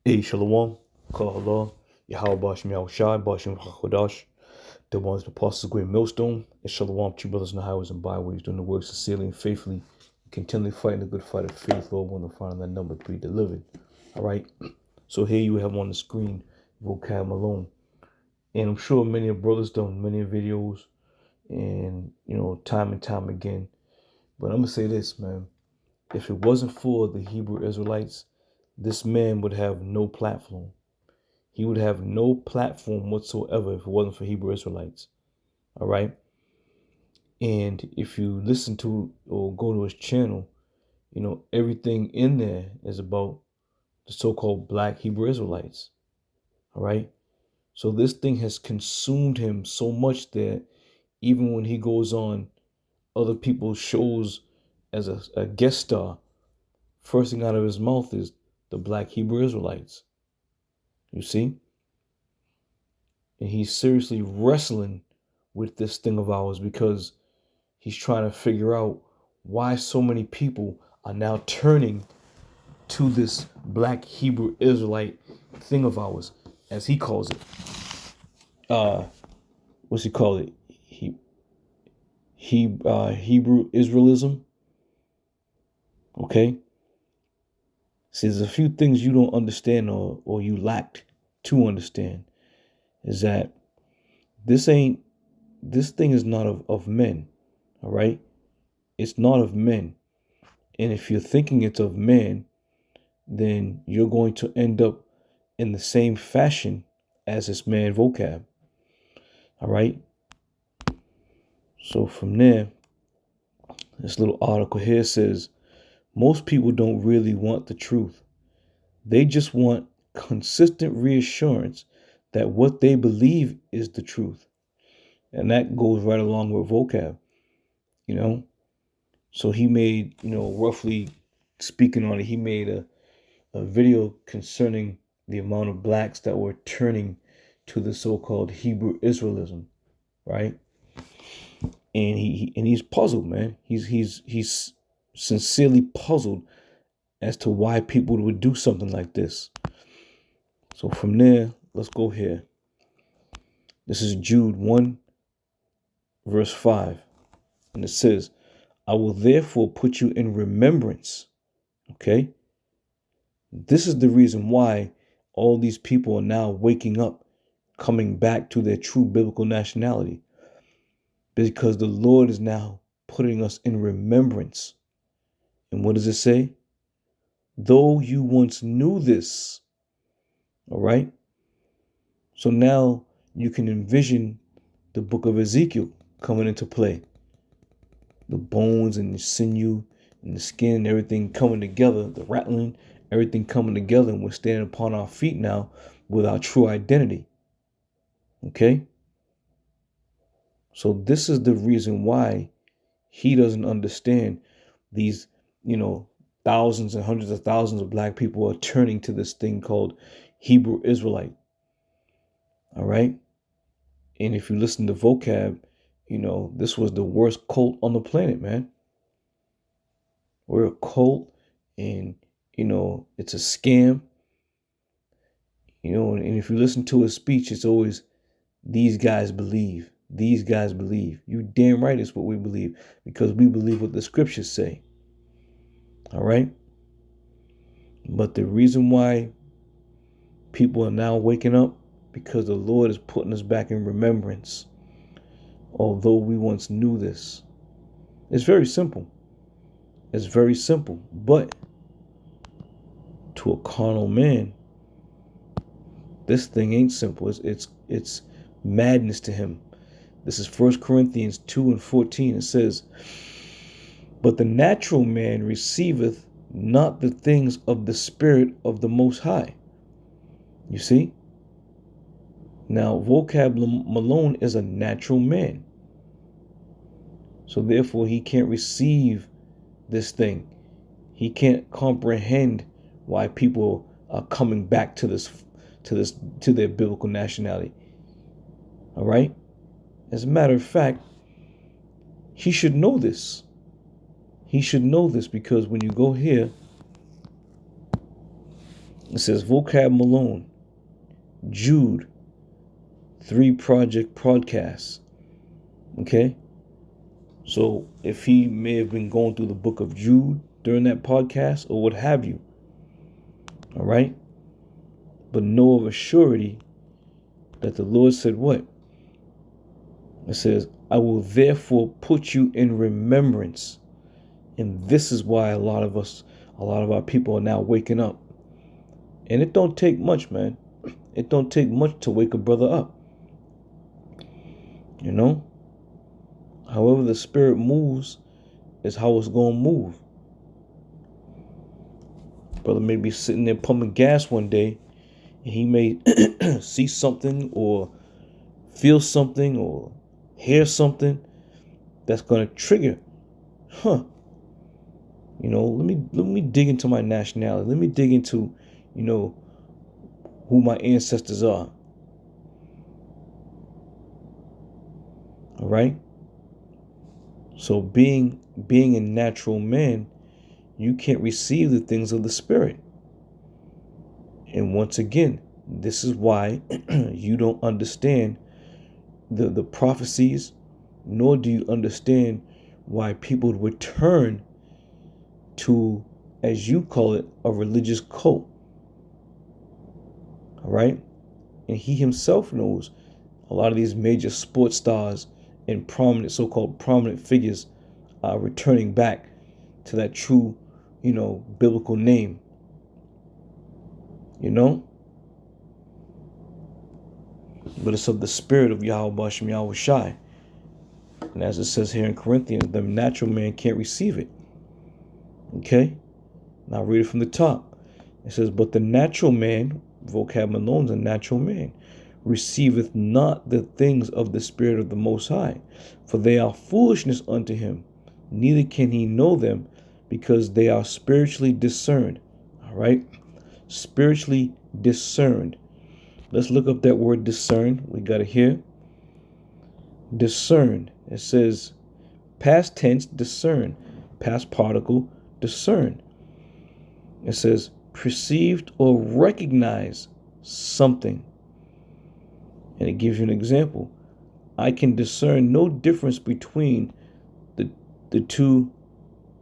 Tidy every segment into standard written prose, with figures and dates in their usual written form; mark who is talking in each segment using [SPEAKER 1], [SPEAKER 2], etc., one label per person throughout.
[SPEAKER 1] Hey, Shalom, Kahala, Yahweh Bashim Yahushai, Bashim Hakodash, the ones the apostles' great millstone, and Shalom, two brothers in the highways and byways, doing the work sincerely and faithfully, continually fighting the good fight of faith, Lord, when the final that number three delivered. All right, so here you have on the screen Vocab Malone, and I'm sure many of brothers done many videos, and time and time again. But I'm gonna say this, man: if it wasn't for the Hebrew Israelites, this man would have no platform. He would have no platform whatsoever if it wasn't for Hebrew Israelites. All right. And if you listen to or go to his channel, everything in there is about the so-called black Hebrew Israelites. All right. So this thing has consumed him so much that even when he goes on other people's shows as a guest star, first thing out of his mouth is the black Hebrew Israelites. You see? And he's seriously wrestling with this thing of ours because he's trying to figure out why so many people are now turning to this black Hebrew Israelite thing of ours, as he calls it. What's he call it? Hebrew Israelism. Okay. See, there's a few things you don't understand or you lacked to understand. Is that this thing is not of men. All right. It's not of men. And if you're thinking it's of man, then you're going to end up in the same fashion as this man Vocab. All right. So from there, this little article here says, most people don't really want the truth. They just want consistent reassurance that what they believe is the truth. And that goes right along with Vocab, So he made, roughly speaking on it, he made a video concerning the amount of blacks that were turning to the so-called Hebrew Israelism, right? And he's puzzled, man. He's sincerely puzzled as to why people would do something like this. So from there, let's go here. This is Jude 1, verse 5. And it says, I will therefore put you in remembrance. Okay? This is the reason why all these people are now waking up, coming back to their true biblical nationality. Because the Lord is now putting us in remembrance. And what does it say? Though you once knew this. All right? So now you can envision the book of Ezekiel coming into play. The bones and the sinew and the skin and everything coming together, the rattling, everything coming together, and we're standing upon our feet now with our true identity. Okay? So this is the reason why he doesn't understand these, thousands and hundreds of thousands of black people are turning to this thing called Hebrew Israelite. All right? And if you listen to Vocab, this was the worst cult on the planet, man. We're a cult, and, it's a scam. And if you listen to his speech, it's always, these guys believe. These guys believe. You damn right it's what we believe, because we believe what the scriptures say. All right? But the reason why people are now waking up, because the Lord is putting us back in remembrance. Although we once knew this. It's very simple. It's very simple. But to a carnal man, this thing ain't simple. It's madness to him. This is 1 Corinthians 2 and 14. It says, but the natural man receiveth not the things of the Spirit of the Most High. You see? Now, Vocab Malone is a natural man. So therefore, he can't receive this thing. He can't comprehend why people are coming back to their biblical nationality. All right? As a matter of fact, he should know this. He should know this, because when you go here It says Vocab Malone, Jude, 3 Project podcasts. Okay? So if he may have been going through the book of Jude during that podcast or what have you. All right? But know of a surety that the Lord said what? It says, I will therefore put you in remembrance. And this is why a lot of our people are now waking up. And it don't take much, man. It don't take much to wake a brother up. You know? However the Spirit moves is how it's going to move. Brother may be sitting there pumping gas one day, and he may see something or feel something or hear something that's going to trigger. You know, let me dig into my nationality. Let me dig into, you know, who my ancestors are. All right? So being a natural man, you can't receive the things of the Spirit. And once again, this is why you don't understand the prophecies, nor do you understand why people return to, as you call it, a religious cult. All right? And he himself knows a lot of these major sports stars and prominent, so-called prominent figures are returning back to that true, you know, biblical name. You know? But it's of the Spirit of Yahweh Bashem Yahweh Shai. And as it says here in Corinthians, the natural man can't receive it. Okay? Now read it from the top. It says, but the natural man, Vocab alone is a natural man, receiveth not the things of the Spirit of the Most High, for they are foolishness unto him, neither can he know them, because they are spiritually discerned. All right? Spiritually discerned. Let's look up that word discern. We got it here. Discerned. It says past tense, discern. Past particle, discern. It says perceived or recognize something. And it gives you an example. I can discern no difference between the two.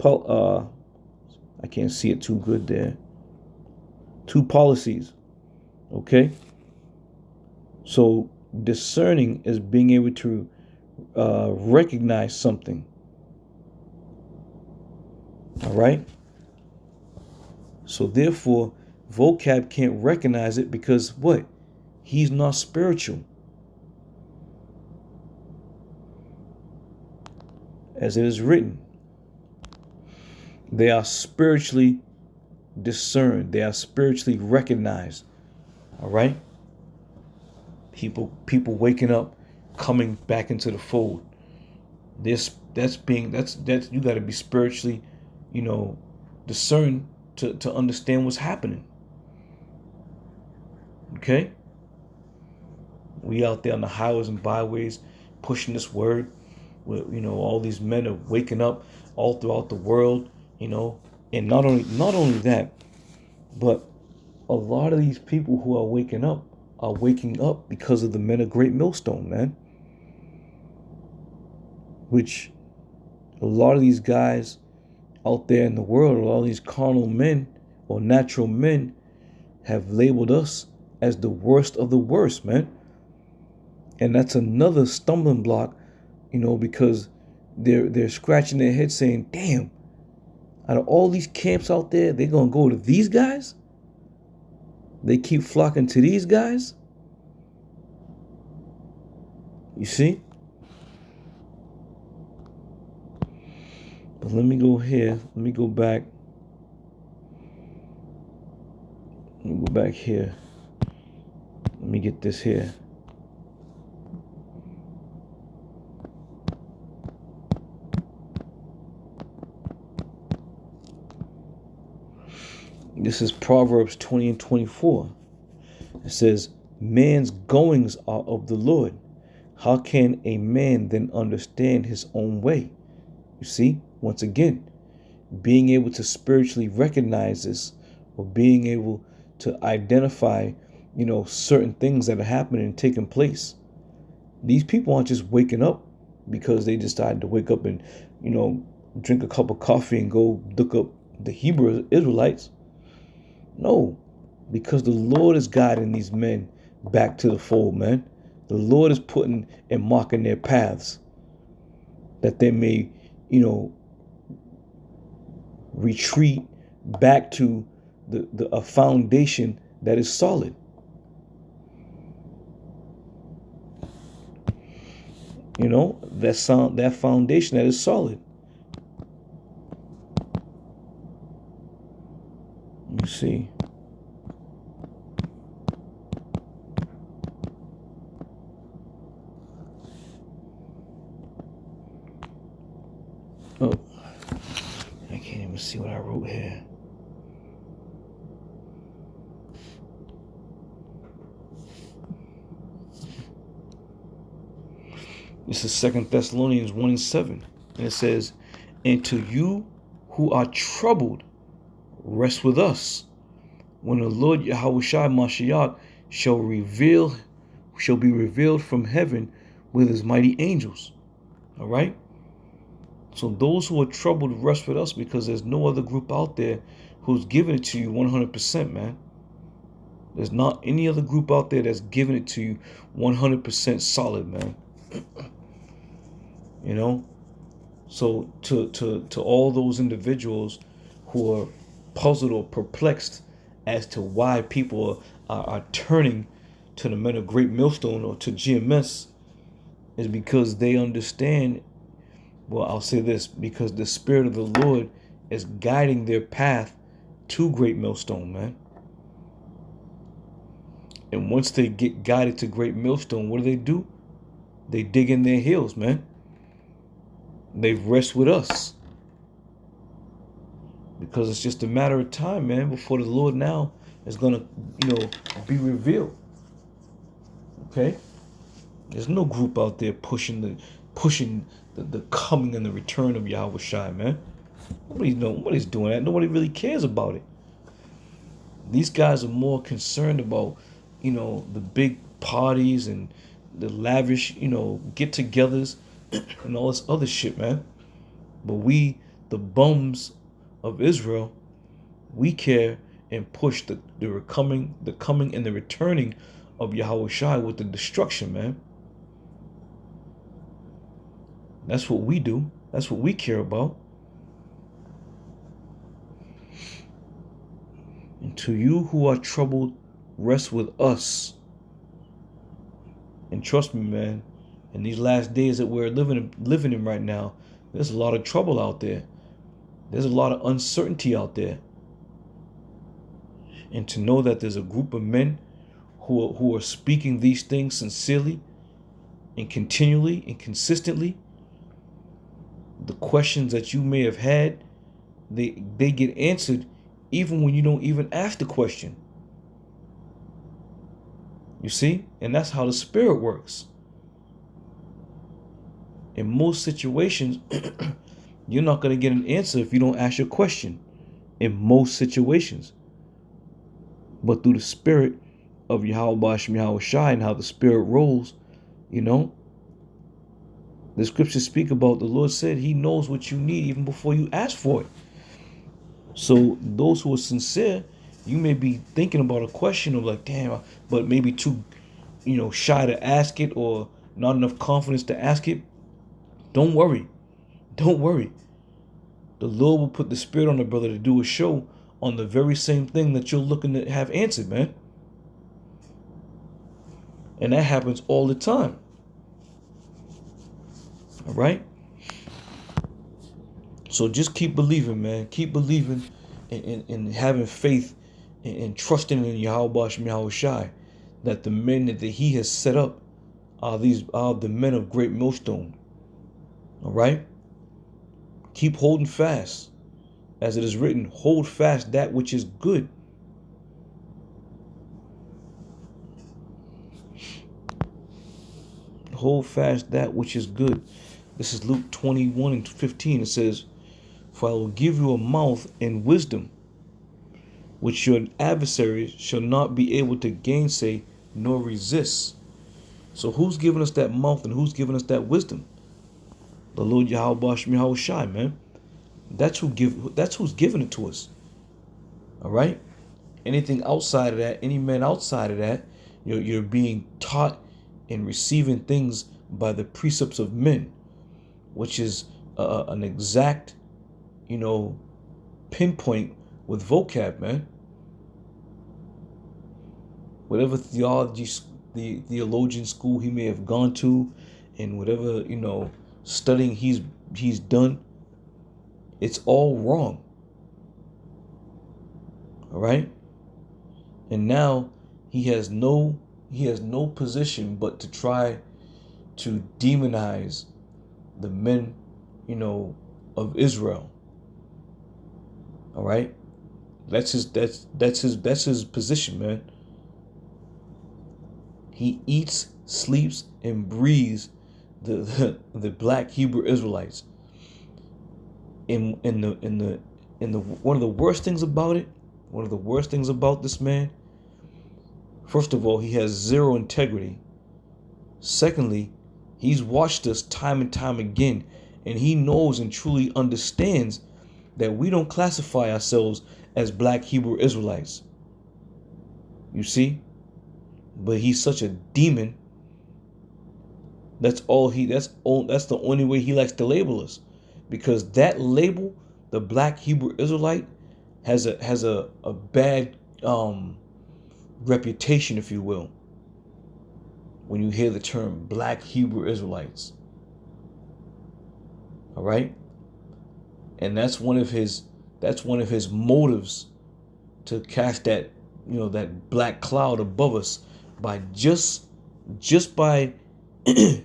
[SPEAKER 1] I can't see it too good there. 2 policies. Okay. So discerning is being able to recognize something. All right. So therefore, Vocab can't recognize it because what? He's not spiritual. As it is written, they are spiritually discerned. They are spiritually recognized. All right? People waking up, coming back into the fold. That's you got to be spiritually, you know, discerned to understand what's happening. Okay? We out there on the highways and byways pushing this word. You know, all these men are waking up all throughout the world, you know, and not only that, but a lot of these people who are waking up because of the men of Great Millstone, man. Which a lot of these guys out there in the world, a lot of these carnal men or natural men have labeled us as the worst of the worst, man. And that's another stumbling block, you know, because they're scratching their head saying, damn, out of all these camps out there, they're going to go to these guys? They keep flocking to these guys? You see? But let me go here. Let me go back. Let me go back here. Let me get this here. This is Proverbs 20 and 24. It says, man's goings are of the Lord. How can a man then understand his own way? You see, once again, being able to spiritually recognize this, or being able to identify, certain things that are happening and taking place. These people aren't just waking up because they decided to wake up and, drink a cup of coffee and go look up the Hebrew Israelites. No, because the Lord is guiding these men back to the fold, man. The Lord is putting and marking their paths that they may, retreat back to a foundation that is solid. That foundation that is solid. Let me see. Oh, I can't even see what I wrote here. This is 2 Thessalonians 1:7. And it says, "And to you who are troubled, rest with us, when the Lord Yahushua Mashiach shall be revealed from heaven with his mighty angels." All right? So those who are troubled, rest with us, because there's no other group out there who's giving it to you 100%, man. There's not any other group out there that's giving it to you 100% solid, man. So to all those individuals who are puzzled or perplexed as to why people are turning to the men of Great Millstone or to GMS, is because they understand. Well, I'll say this, because the Spirit of the Lord is guiding their path to Great Millstone, man. And once they get guided to Great Millstone, what do? They dig in their heels, man. They rest with us. Because it's just a matter of time, man, before the Lord now is going to, be revealed. Okay? There's no group out there pushing the coming and the return of Yahushua, man. Nobody's doing that. Nobody really cares about it. These guys are more concerned about, the big parties and the lavish, get-togethers and all this other shit, man. But we, the bums of Israel, we care and push the coming and the returning of Yahushua with the destruction, man. That's what we do. That's what we care about. And to you who are troubled, rest with us. And trust me, man, in these last days that we're living in right now, there's a lot of trouble out there. There's a lot of uncertainty out there. And to know that there's a group of men who are speaking these things sincerely and continually and consistently, the questions that you may have had, they get answered even when you don't even ask the question. You see? And that's how the Spirit works. In most situations, you're not going to get an answer if you don't ask your question. In most situations. But through the Spirit of Yahushua and how the Spirit rolls, the scriptures speak about, the Lord said he knows what you need even before you ask for it. So those who are sincere, you may be thinking about a question of like, damn, but maybe too, shy to ask it or not enough confidence to ask it. Don't worry. Don't worry. The Lord will put the Spirit on the brother to do a show on the very same thing that you're looking to have answered, man. And that happens all the time. All right? So just keep believing, man. Keep believing and having faith and trusting in Yahushua that the men that he has set up are the men of Great Millstone. All right? Keep holding fast. As it is written, hold fast that which is good. Hold fast that which is good. This is Luke 21:15. It says, "For I will give you a mouth and wisdom, which your adversary shall not be able to gainsay nor resist. So who's giving us that mouth and who's giving us that wisdom? The Lord Yahweh Shai, man. That's who's giving it to us. All right? Anything outside of that, any man outside of that, you're being taught and receiving things by the precepts of men, which is an exact, pinpoint with vocab, man. Whatever the theologian school he may have gone to, and whatever studying he's done, it's all wrong. All right, and now he has no position but to try to demonize the men, of Israel. All right, that's his position, man. He eats, sleeps, and breathes the black Hebrew Israelites. In the one of the worst things about it, one of the worst things about this man, first of all, he has zero integrity. Secondly, he's watched us time and time again, and he knows and truly understands that we don't classify ourselves as black Hebrew Israelites. You see? But he's such a demon. That's the only way he likes to label us. Because that label, the black Hebrew Israelite, has a bad reputation, if you will, when you hear the term black Hebrew Israelites. All right? And that's one of his motives to cast that, that black cloud above us by just by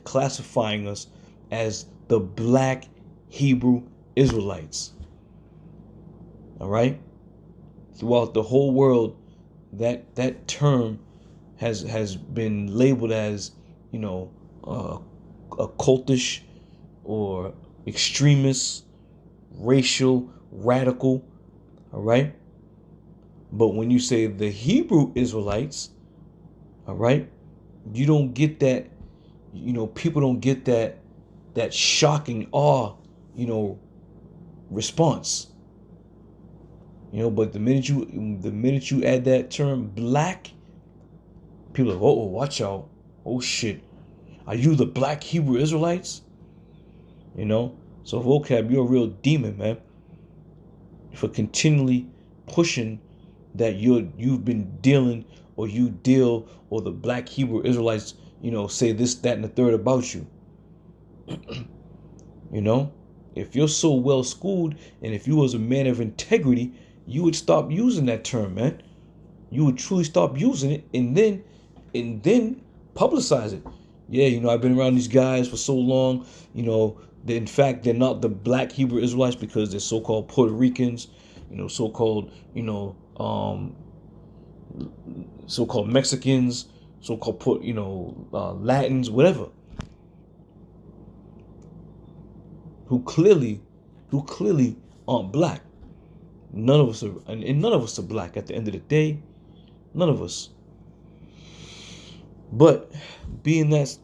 [SPEAKER 1] classifying us as the black Hebrew Israelites. All right? Throughout the whole world, that term has been labeled as, occultish or extremist, racial, radical. All right? But when you say the Hebrew Israelites, all right, you don't get that, people don't get that shocking awe, response. But the minute you add that term black, people are like, oh, watch out. Oh shit. Are you the black Hebrew Israelites? So vocab, you're a real demon, man. For continually pushing that you've been dealing, or you deal, or the black Hebrew Israelites, say this, that, and the third about you. If you're so well schooled, and if you was a man of integrity, you would stop using that term, man. You would truly stop using it, and then publicize it. Yeah, I've been around these guys for so long. In fact, they're not the black Hebrew Israelites because they're so-called Puerto Ricans, so-called, so-called Mexicans, so-called, Latins, whatever. Who clearly aren't black. None of us are, and none of us are black at the end of the day. None of us. But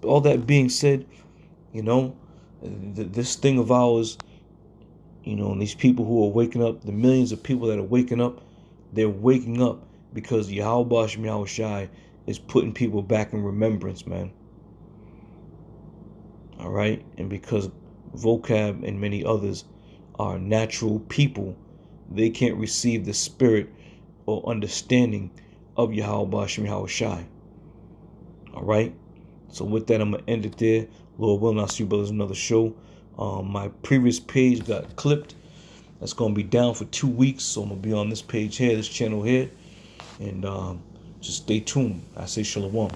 [SPEAKER 1] all that being said, this thing of ours, and these people who are waking up, the millions of people that are waking up, they're waking up because Yahweh Shai is putting people back in remembrance, man. All right? And because vocab and many others are natural people, they can't receive the spirit or understanding of Yahweh Shai. All right? So with that, I'm going to end it there. Lord willing, I'll see you brothers another show. My previous page got clipped. That's going to be down for 2 weeks. So I'm going to be on this page here, this channel here. And just stay tuned. I say shalom.